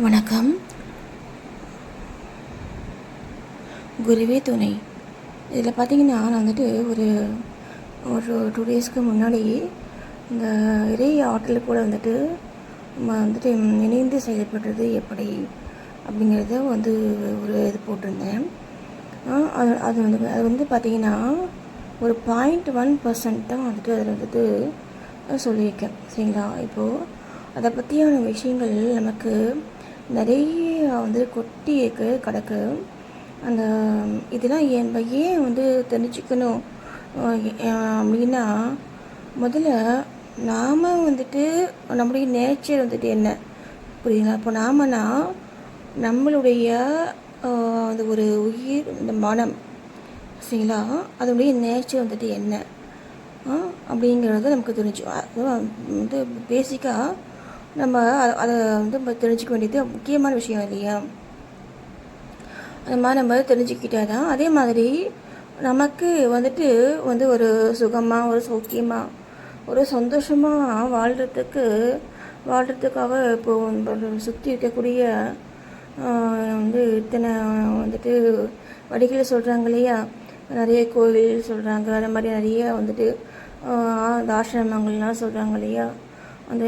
வணக்கம். குருவே துணை. இதில் பார்த்தீங்கன்னா நான் வந்துட்டு ஒரு ஒரு 2 டேஸ்க்கு முன்னாடி இந்த இறை ஆற்றல் கூட வந்துட்டு நம்ம வந்துட்டு இணைந்து செயல்படுறது எப்படி அப்படிங்கிறத ஒரு இது போட்டிருந்தேன். அது வந்து பார்த்திங்கன்னா ஒரு 0.1% தான் வந்துட்டு அதில் வந்துட்டு சொல்லியிருக்கேன். சரிங்களா? இப்போது அதை பற்றியான விஷயங்கள் நமக்கு நிறைய கொட்டி கிடக்கு. அந்த இதெல்லாம் ஏன் தெரிஞ்சுக்கணும் அப்படின்னா, முதல்ல நாம் நம்முடைய நேச்சர் என்ன புரியுதுங்களா? இப்போ நாமனா நம்மளுடைய அந்த ஒரு உயிர், இந்த மனம், சரிங்களா, அதனுடைய நேச்சர் என்ன அப்படிங்கிறது நமக்கு தெரிஞ்சு. அது பேசிக்காக நம்ம அதை தெரிஞ்சுக்க வேண்டியது முக்கியமான விஷயம் இல்லையா? அந்த மாதிரி நம்ம தெரிஞ்சுக்கிட்டால் தான் அதே மாதிரி நமக்கு ஒரு சுகமாக, ஒரு சௌக்கியமாக, ஒரு சந்தோஷமாக வாழ்கிறதுக்காக இப்போது சுற்றி இருக்கக்கூடிய இத்தனை வழிகளை சொல்கிறாங்க இல்லையா? நிறைய கோவில் சொல்கிறாங்க, அதே மாதிரி நிறைய அந்த ஆசிரமங்கள்லாம் சொல்கிறாங்க இல்லையா? அந்த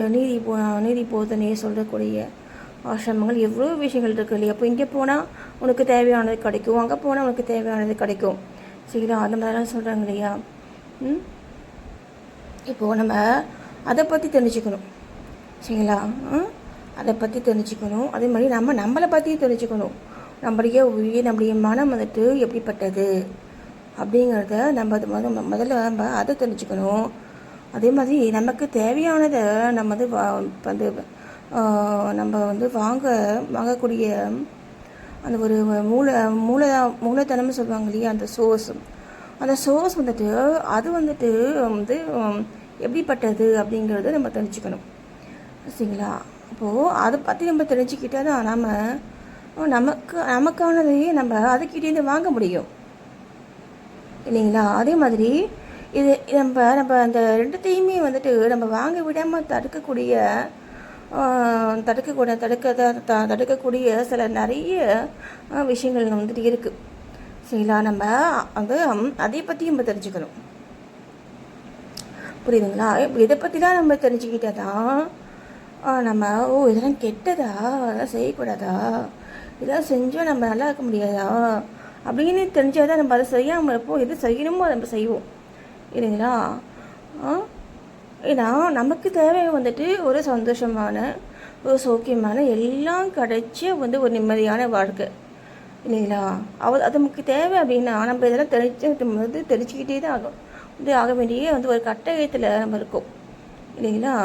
நீதி போதனையை சொல்லக்கூடிய ஆசிரமங்கள் எவ்வளோ விஷயங்கள் இருக்குது இல்லையா? அப்போ இங்கே போனால் உனக்கு தேவையானது கிடைக்கும், அங்கே போனால் உனக்கு தேவையானது கிடைக்கும், சரிங்களா? அந்த மாதிரிலாம் சொல்கிறாங்க இல்லையா? இப்போது நம்ம அதை பற்றி தெரிஞ்சுக்கணும், சரிங்களா? அதை பற்றி தெரிஞ்சுக்கணும். அதே மாதிரி நம்மளை பற்றியும் தெரிஞ்சுக்கணும். நம்மளுடைய உயிர், நம்முடைய மனம் எப்படிப்பட்டது அப்படிங்கிறத முதல்ல நம்ம அதை தெரிஞ்சுக்கணும். அதே மாதிரி நமக்கு தேவையானதை நம்ம வாங்கக்கூடிய அந்த ஒரு மூலதனம்னு சொல்லுவாங்க இல்லையா? அந்த சோர்ஸ் அது எப்படிப்பட்டது அப்படிங்கிறத நம்ம தெரிஞ்சுக்கணும், சரிங்களா? அப்போது அதை பற்றி நம்ம தெரிஞ்சுக்கிட்டால் தான் நமக்கானதையே நம்ம அதுக்கிட்டேருந்து வாங்க முடியும், இல்லைங்களா? அதே மாதிரி இது நம்ம அந்த ரெண்டுத்தையுமே நம்ம வாங்க விடாமல் தடுக்கக்கூடிய சில நிறைய விஷயங்கள் இருக்குது, சரிங்களா? நம்ம அதை பற்றி நம்ம தெரிஞ்சுக்கணும், புரியுதுங்களா? இப்போ இதை பற்றி தான் நம்ம தெரிஞ்சுக்கிட்டால் தான் நம்ம இதெல்லாம் கெட்டதா, அதெல்லாம் செய்யக்கூடாதா, இதெல்லாம் செஞ்சால் நம்ம நல்லா இருக்க முடியாதா அப்படின்னு தெரிஞ்சால் தான் நம்ம அதை செய்யாமல் இருப்போம். எது செய்யணுமோ அதை நம்ம செய்வோம், இல்லைங்களா? ஏன்னா நமக்கு தேவை ஒரு சந்தோஷமான, ஒரு சௌக்கியமான, எல்லாம் கிடைச்ச ஒரு நிம்மதியான வாழ்க்கை, இல்லைங்களா? அது நமக்கு தேவை. அப்படின்னா நம்ம இதெல்லாம் தெரிஞ்சுக்கிட்டே தான் ஆக வேண்டிய ஒரு கட்டாயத்தில் நம்ம இருக்கோம், இல்லைங்களா?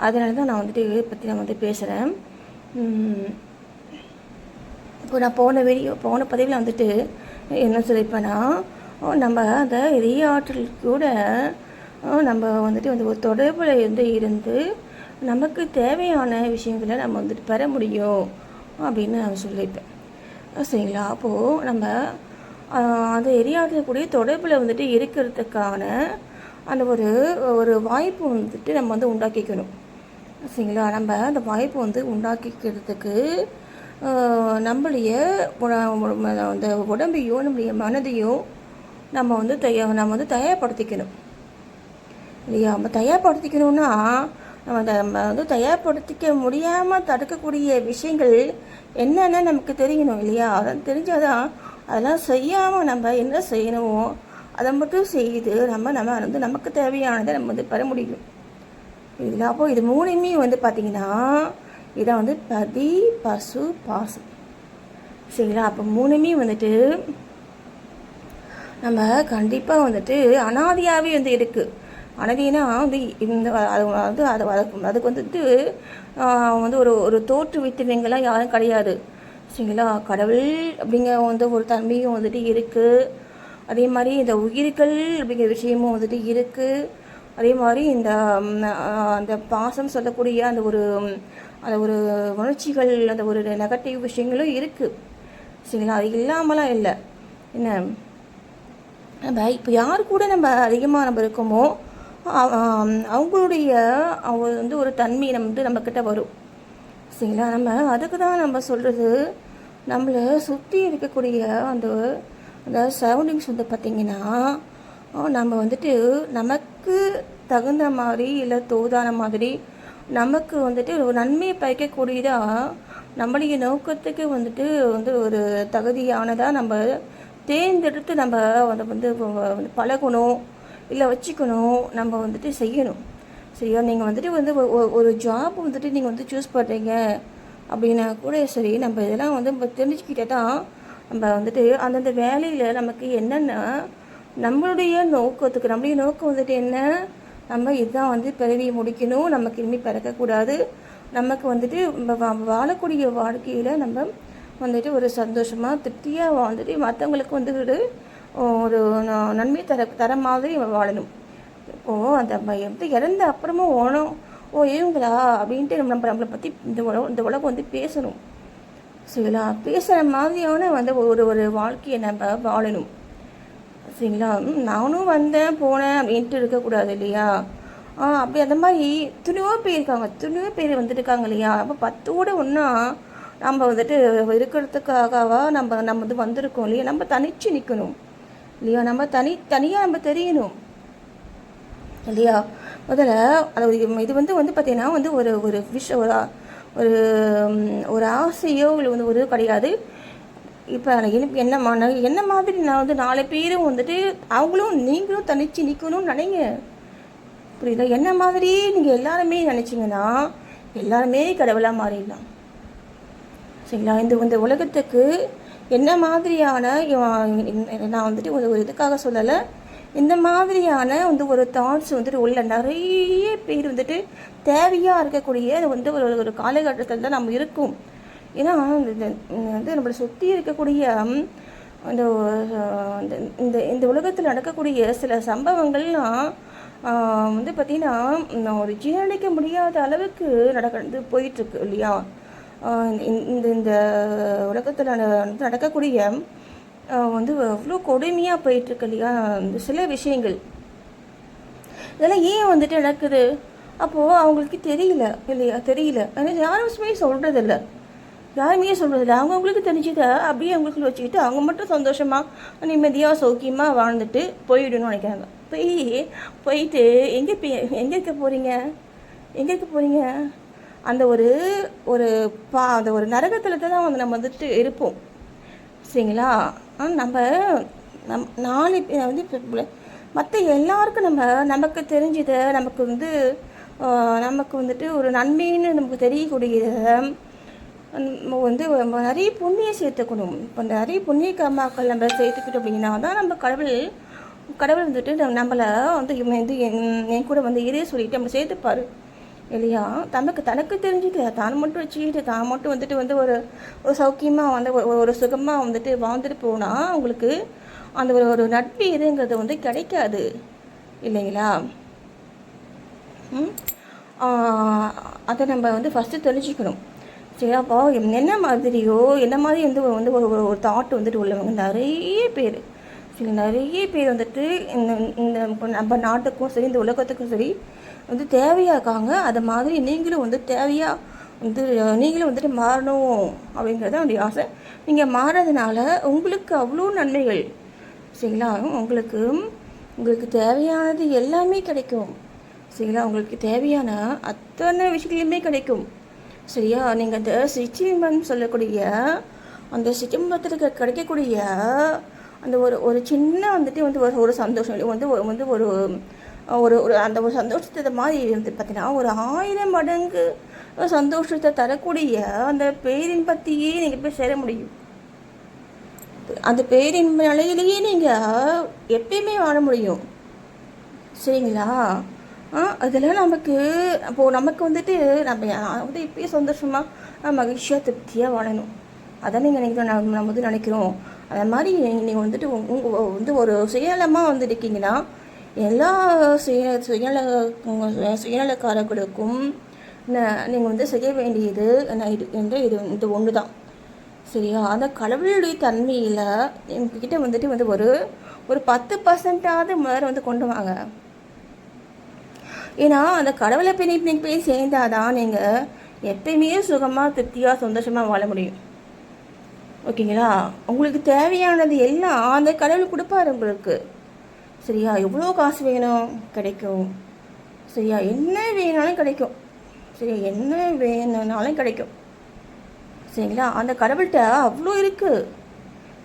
அதனால தான் நான் இதை பற்றி நான் பேசுகிறேன். இப்போ நான் போன பதிவில் என்ன சொல்லியிருப்பேன்னா, நம்ம அந்த ஆற்றல் கூட நம்ம ஒரு தொடர்பில் இருந்து நமக்கு தேவையான விஷயங்களை நம்ம பெற முடியும் அப்படின்னு நான் சொல்லியிருப்பேன், சரிங்களா? அப்போது நம்ம அந்த ஆற்றல் கூட தொடர்பில் இருக்கிறதுக்கான அந்த ஒரு வாய்ப்பு நம்ம உண்டாக்கிக்கணும், சரிங்களா? நம்ம அந்த வாய்ப்பு உண்டாக்கிக்கிறதுக்கு நம்மளுடைய அந்த உடம்பையும் நம்முடைய மனதையும் நம்ம தயார்படுத்திக்கணும், இல்லையா? நம்ம தயார்படுத்திக்கணும்னா நம்ம தயார்படுத்திக்க முடியாமல் தடுக்கக்கூடிய விஷயங்கள் என்னென்ன நமக்கு தெரியணும், இல்லையா? அதை தெரிஞ்சாதான் அதெல்லாம் செய்யாமல் நம்ம என்ன செய்யணுமோ அதை மட்டும் செய்து நமக்கு தேவையானதை நம்ம பெற முடியும், இல்லைங்களா? அப்போது இது மூணுமே பார்த்தீங்கன்னா இதான் பதி, பசு, பாசம், சரிங்களா? அப்போ மூணுமே நம்ம கண்டிப்பாக அனாதியாகவே இருக்குது. அனாதினா இந்த அதுக்கு ஒரு தோற்றுவித்தவங்களாம் யாரும் கிடையாது, சரிங்களா? கடவுள் அப்படிங்கிற ஒரு தன்மையும் இருக்குது. அதே மாதிரி இந்த உயிர்கள் அப்படிங்கிற விஷயமும் இருக்குது. அதே மாதிரி அந்த பாசம் சொல்லக்கூடிய அந்த ஒரு உணர்ச்சிகள், அந்த ஒரு நெகட்டிவ் விஷயங்களும் இருக்குது, சரிங்களா? அது இல்லாமலாம் இல்லை. என்ன நம்ம இப்போ யார் கூட நம்ம அதிகமாக இருக்கோமோ அவங்களுடைய ஒரு தன்மை நம்மக்கிட்ட வரும், சரிங்களா? நம்ம அதுக்கு தான் நம்ம சொல்கிறது, நம்மளை சுற்றி இருக்கக்கூடிய அந்த அந்த சரௌண்டிங்ஸ் வந்து பார்த்திங்கன்னா, நம்ம வந்துட்டு நமக்கு தகுந்த மாதிரி இல்லை தோதான மாதிரி நமக்கு வந்துட்டு ஒரு நன்மையை பயக்கக்கூடியதாக நம்மளுடைய நோக்கத்துக்கு வந்துட்டு ஒரு தகுதியானதாக நம்ம தேர்ந்தெடுத்து நம்ம அதை வந்து பழகணும், இல்லை வச்சுக்கணும், நம்ம வந்துட்டு செய்யணும். சரியா? நீங்கள் வந்துட்டு ஒரு ஜாப் வந்துட்டு நீங்கள் வந்து சூஸ் பண்ணுறீங்க அப்படின்னா கூட சரி, நம்ம இதெல்லாம் வந்து நம்ம தெரிஞ்சுக்கிட்டே தான் நம்ம வந்துட்டு அந்தந்த வேலையில் நமக்கு என்னென்ன நம்மளுடைய நம்மளுடைய நோக்கம் வந்துட்டு என்ன, நம்ம இதுதான் வந்து பிறவி முடிக்கணும், நமக்கு இனிமேல் பிறக்கக்கூடாது, நமக்கு வந்துட்டு வாழக்கூடிய வாழ்க்கையில் நம்ம வந்துட்டு ஒரு சந்தோஷமாக திருப்தியாக வாழ்ந்துட்டு மற்றவங்களுக்கு வந்து ஒரு நன்மை தர மாதிரி வாழணும். இப்போது அந்த எப்படி இறந்த அப்புறமும் இவங்களா அப்படின்ட்டு நம்மளை பற்றி இந்த உலகம் வந்து பேசணும். சரிங்களா? பேசுகிற மாதிரியான வந்து ஒரு வாழ்க்கையை நம்ம வாழணும். சரிங்களா? நானும் வந்தேன் போனேன் அப்படின்ட்டு இருக்கக்கூடாது இல்லையா? அப்படி அந்த மாதிரி துணியோ பேர் வந்துட்டுருக்காங்க இல்லையா? அப்போ 10 ஒன்றா நம்ம வந்துட்டு இருக்கிறதுக்காகவா நம்ம வந்து வந்திருக்கோம் இல்லையா? நம்ம தனிச்சு நிற்கணும் இல்லையா? நம்ம தனியாக நம்ம தெரியணும் இல்லையா? முதல்ல அது இது வந்து பார்த்திங்கன்னா வந்து ஒரு விஷயம், ஒரு ஒரு ஆசையோ இல்லை வந்து ஒரு கிடையாது. இப்போ என்ன மாதிரி நான் வந்து 4 பேரும் வந்துட்டு அவங்களும் நீங்களும் தனிச்சு நிற்கணும்னு நினைங்க. புரியுதா? என்ன மாதிரி நீங்கள் எல்லாருமே நினச்சிங்கன்னா எல்லாருமே கடவுளாக மாறிடலாம். சரிங்களா? இந்த உலகத்துக்கு என்ன மாதிரியான நான் வந்துட்டு ஒரு இதுக்காக சொல்லலை, இந்த மாதிரியான வந்து ஒரு தாட்ஸ் வந்துட்டு உள்ள நிறைய பேர் வந்துட்டு தேவையாக இருக்கக்கூடிய வந்து ஒரு காலகட்டத்தில் தான் நம்ம இருக்கும். ஏன்னா வந்து நம்மளை சுற்றி இருக்கக்கூடிய அந்த இந்த உலகத்தில் நடக்கக்கூடிய சில சம்பவங்கள்லாம் வந்து பார்த்திங்கன்னா ஒரு ஜீரணிக்க முடியாத அளவுக்கு போயிட்டுருக்கு இல்லையா? இந்த உலகத்தில் நடக்கக்கூடிய வந்து அவ்வளோ கொடுமையாக போயிட்டுருக்கு இல்லையா? இந்த சில விஷயங்கள் இதெல்லாம் ஏன் வந்துட்டு நடக்குது? அப்போது அவங்களுக்கு தெரியல இல்லையா? தெரியல. ஆனால் யாருமே சொல்கிறதில்ல. அவங்கவுங்களுக்கு தெரிஞ்சதை அப்படியே அவங்களுக்கு வச்சுக்கிட்டு அவங்க மட்டும் சந்தோஷமாக நிம்மதியாக சௌக்கியமாக வாழ்ந்துட்டு போயிடணும்னு நினைக்கிறாங்க. போயிட்டு எங்கே இருக்க போகிறீங்க? அந்த அந்த ஒரு நரகத்தில் தான் வந்து நம்ம வந்துட்டு இருப்போம். சரிங்களா? நம்ம 4 பேர் வந்து மற்ற எல்லாருக்கும் நமக்கு தெரிஞ்சதை நமக்கு வந்துட்டு ஒரு நன்மைன்னு நமக்கு தெரியக்கூடியதை வந்து நிறைய புண்ணியம் சேர்த்துக்கணும். இப்போ நிறைய புண்ணிய கர்மாக்கள் நம்ம சேர்த்துக்கிட்டோம் அப்படின்னா தான் நம்ம கடவுள் வந்துட்டு நம்மளை வந்து என் கூட வந்து இதே சொல்லிட்டு நம்ம சேர்த்துப்பார் இல்லையா? தனக்கு தெரிஞ்சுட்டு தான் மட்டும் வச்சுக்கிட்டு தான் மட்டும் வந்துட்டு ஒரு சௌக்கியமாக வந்து ஒரு சுகமாக வந்துட்டு வாழ்ந்துட்டு போனால் அவங்களுக்கு அந்த ஒரு நட்பு எதுங்கிறது வந்து கிடைக்காது இல்லைங்களா? அதை நம்ம வந்து ஃபஸ்ட்டு தெரிஞ்சுக்கணும். சரி, அப்போ என்ன மாதிரி வந்து ஒரு தாட் வந்துட்டு உள்ளவங்க நிறைய பேர் வந்துட்டு இந்த நம்ம நாட்டுக்கும் சரி இந்த உலகத்துக்கும் சரி வந்து தேவையாக இருக்காங்க. அது மாதிரி நீங்களும் வந்து தேவையாக வந்து நீங்களும் வந்துட்டு மாறணும் அப்படிங்கிறது என்னுடைய ஆசை. நீங்கள் மாறதுனால உங்களுக்கு அவ்வளோ நன்மைகள். சரிங்களா? உங்களுக்கு தேவையானது எல்லாமே கிடைக்கும். சரிங்களா? உங்களுக்கு தேவையான அத்தனை விஷயங்களுமே கிடைக்கும். சரியா? நீங்கள் அந்த சிற்றின்பம் சொல்லக்கூடிய அந்த சிற்றின்பத்திற்கு கிடைக்கக்கூடிய அந்த ஒரு சின்ன வந்துட்டு வந்து ஒரு சந்தோஷம் வந்து ஒரு அந்த ஒரு சந்தோஷத்தை மாதிரி இருந்து பார்த்தீங்கன்னா ஒரு 1000 மடங்கு சந்தோஷத்தை தரக்கூடிய அந்த பேரின்பத்தையே நீங்கள் போய் சேர முடியும். அந்த பேரின்ப நிலையிலேயே நீங்கள் எப்பயுமே வாழ முடியும். சரிங்களா? அதெல்லாம் நமக்கு வந்துட்டு நம்ம வந்து இப்பயே சந்தோஷமாக மகிழ்ச்சியாக திருப்தியாக வாழணும். அதான் நம்ம வந்து நினைக்கிறோம். அது மாதிரி நீங்கள் வந்துட்டு வந்து ஒரு சுயநலமாக வந்து இருக்கீங்கன்னா எல்லா சுயநலக்காரர்களுக்கும் நீங்கள் வந்து செய்ய வேண்டியது இது ஒன்று தான். சரியா? அந்த கடவுளுடைய தன்மையில் எங்ககிட்ட வந்துட்டு ஒரு 10% முதல்ல வந்து கொண்டு வாங்க. ஏன்னா அந்த கடவுளை போய் சேர்ந்தாதான் நீங்கள் எப்பயுமே சுகமாக திருப்தியாக சந்தோஷமாக வாழ முடியும். ஓகேங்களா? உங்களுக்கு தேவையானது எல்லாம் அந்த கடவுள் கொடுப்பாரு உங்களுக்கு. சரியா? எவ்வளோ காசு வேணும் கிடைக்கும். சரியா? என்ன வேணாலும் கிடைக்கும். சரியா? என்ன வேணும்னாலும் கிடைக்கும். சரிங்களா? அந்த கடவுள்கிட்ட அவ்வளோ இருக்குது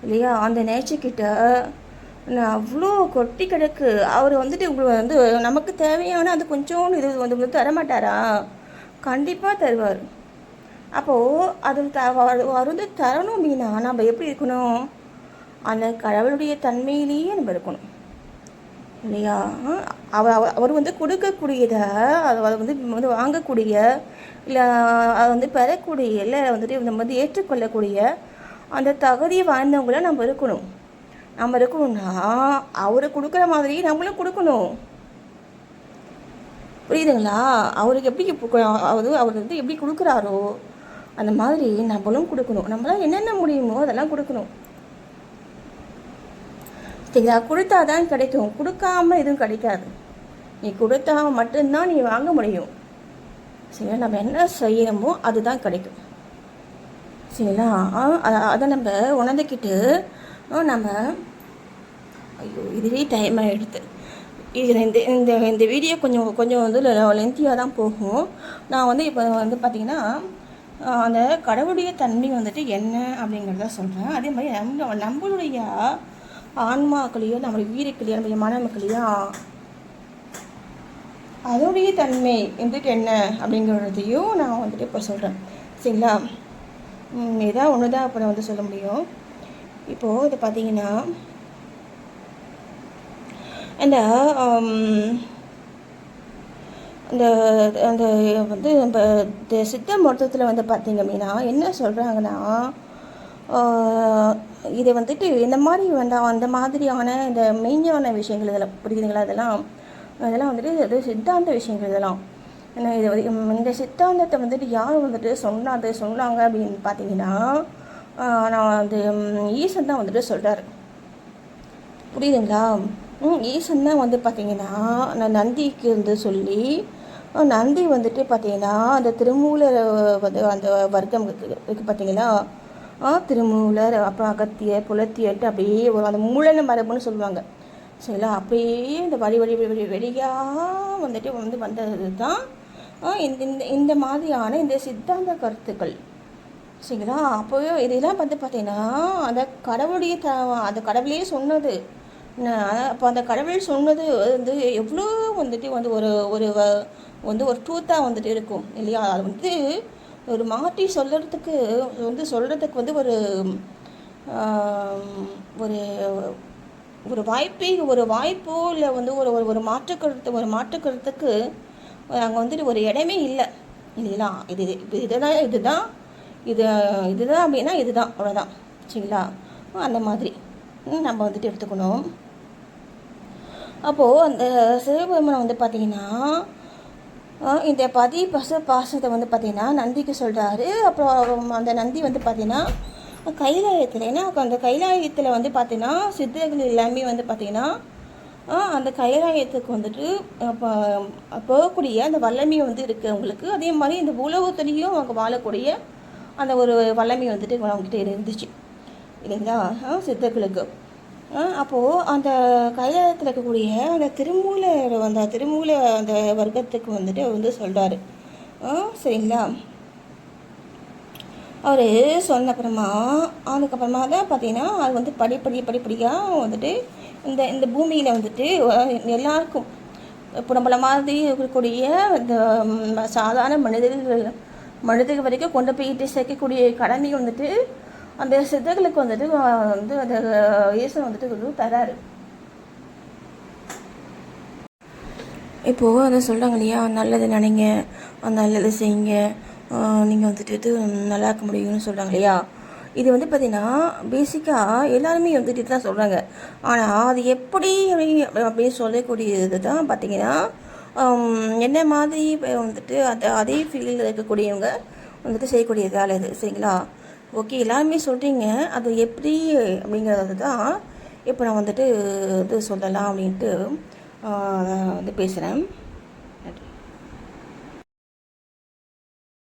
இல்லையா? அந்த நேச்சர்கிட்ட அவ்வளோ கொட்டி கிடக்கு. அவர் வந்துட்டு உங்களுக்கு நமக்கு தேவையான அது கொஞ்சோன்னு இது வந்து தரமாட்டாரா? கண்டிப்பாக தருவார். அப்போது அது தரணும் அப்படின்னா நம்ம எப்படி இருக்கணும்? அந்த கடவுளுடைய தன்மையிலேயே நம்ம இருக்கணும் இல்லையா? அவர் கொடுக்கக்கூடியதை அதை வாங்கக்கூடிய இல்லை அதை பெறக்கூடிய இல்லை நம்ம ஏற்றுக்கொள்ளக்கூடிய அந்த தகுதியை வாழ்ந்தவங்கள நம்ம இருக்கணும். நம்ம இருக்கணும்னா அவரை கொடுக்குற மாதிரி நம்மளும் கொடுக்கணும். புரியுதுங்களா? அவருக்கு எப்படி அவர் எப்படி கொடுக்குறாரோ அந்த மாதிரி நம்மளும் கொடுக்கணும். நம்மளால் என்னென்ன முடியுமோ அதெல்லாம் கொடுக்கணும். சரிங்களா? கொடுத்தா தான் கிடைக்கும். கொடுக்காம எதுவும் கிடைக்காது. நீ கொடுத்தா மட்டும்தான் நீ வாங்க முடியும். சரிங்களா? நம்ம என்ன செய்யணுமோ அதுதான் கிடைக்கும். சரிங்களா? அதை நம்ம உணர்ந்துக்கிட்டு நம்ம ஐயோ இதுவே டைம் ஆகிடுது. இந்த இந்த இந்த வீடியோ கொஞ்சம் லென்த்தியாக தான் போகும். நான் இப்போ பார்த்திங்கன்னா அந்த கடவுளுடைய தன்மை என்ன அப்படிங்கிறத சொல்கிறேன். அதே மாதிரி நம்மளுடைய ஆன்மாக்களையோ நம்மளுடைய வீரக்களையோ நம்மளுடைய மனமக்களையோ அதோடைய தன்மை என்ன அப்படிங்கிறதையும் நான் இப்போ சொல்கிறேன். சரிங்களா? ஏதாவது ஒன்று தான் அப்புறம் சொல்ல முடியும். இப்போது இதை பார்த்தீங்கன்னா அந்த அந்த அந்த நம்ம சித்த மருத்துவத்தில் பார்த்திங்க அப்படின்னா என்ன சொல்கிறாங்கன்னா இதை இந்த மாதிரி வேண்டாம், அந்த மாதிரியான இந்த மெய்ஞான விஷயங்கள் இதெல்லாம் புரியுதுங்களா? அதெல்லாம் அது சித்தாந்த விஷயங்கள் இதெல்லாம். ஏன்னா இந்த சித்தாந்தத்தை யார் சொன்னாங்க அப்படின்னு பார்த்தீங்கன்னா நான் ஈசன் தான் சொல்கிறார். புரியுதுங்களா? ஈசன் தான் பார்த்தீங்கன்னா நான் நந்திக்கு சொல்லி நந்தி பார்த்தீங்கன்னா அந்த திருமூலர் அந்த வர்க்கம் இருக்குது பார்த்தீங்களா? திருமூலர் அப்புறம் அகத்தியர் புலத்தியர்ட்டு அப்படியே அந்த மூலன மரபுன்னு சொல்லுவாங்க. சரிங்களா? அப்படியே இந்த வெளியாக வந்தது தான் இந்த மாதிரியான இந்த சித்தாந்த கருத்துக்கள். சரிங்களா? அப்போ இதெல்லாம் பார்த்தீங்கன்னா அந்த கடவுளுடைய அந்த கடவுளே சொன்னது. அப்போ அந்த கடவுள் சொன்னது எவ்வளோ ஒரு ஒரு ட்ரூத்தாக இருக்கும் இல்லையா? அது ஒரு மாற்றி சொல்கிறதுக்கு ஒரு ஒரு ஒரு வாய்ப்போ இல்லை ஒரு மாற்றுக்கருத்துக்கு அங்கே ஒரு இடமே இல்லை இல்லைங்களா? இதுதான் அப்படின்னா இதுதான் அவ்வளோதான். சரிங்களா? அந்த மாதிரி நம்ம எடுத்துக்கணும். அப்போது அந்த சிவபெருமனை பார்த்திங்கன்னா இந்த பாசத்தை பார்த்திங்கன்னா நந்திக்கு சொல்கிறாரு. அப்புறம் அந்த நந்தி பார்த்திங்கன்னா கைலாயத்தில், ஏன்னா அந்த கைலாயத்தில் பார்த்திங்கன்னா சித்தர்கள் எல்லாமே பார்த்திங்கன்னா அந்த கைலாயத்துக்கு போகக்கூடிய அந்த வல்லமை இருக்குது அவங்களுக்கு. அதே மாதிரி இந்த உலகத்துலேயும் அவங்க வாழக்கூடிய அந்த ஒரு வல்லமை அவங்ககிட்ட இருந்துச்சு இல்லைங்களா சித்தர்களுக்கு. அப்போது அந்த கைலாயத்தில் இருக்கக்கூடிய அந்த திருமூல அந்த வர்க்கத்துக்கு அவர் சொல்கிறாரு. சரிங்களா? அவர் சொன்னப்புறமா அதுக்கப்புறமா தான் பார்த்தீங்கன்னா அது படிப்படியாக இந்த பூமியில் எல்லாருக்கும் இப்போ நம்மள மாதிரி இருக்கக்கூடிய இந்த சாதாரண மனிதர்கள் வரைக்கும் கொண்டு போயிட்டு சேர்க்கக்கூடிய கடமை அந்த சித்தர்களுக்கு அந்த ஈசன் தராரு. இப்போது அதை சொல்கிறாங்க இல்லையா? நல்லது நினைங்க, நல்லது செய்யுங்க, நீங்கள் இது நல்லா இருக்க முடியும்னு சொல்கிறாங்க இல்லையா? இது பார்த்திங்கன்னா பேசிக்காக எல்லாருமே தான் சொல்கிறாங்க. ஆனால் அது எப்படி அப்படின்னு சொல்லக்கூடியது தான் பார்த்திங்கன்னா என்ன மாதிரி அதே ஃபீல்டில் இருக்கக்கூடியவங்க செய்யக்கூடிய வேலை இது. சரிங்களா? ஓகே, எல்லாருமே சொல்கிறீங்க, அது எப்படி அப்படிங்கிறது தான் இப்போ நான் இது சொல்லலாம் அப்படின்ட்டு பேசுகிறேன்.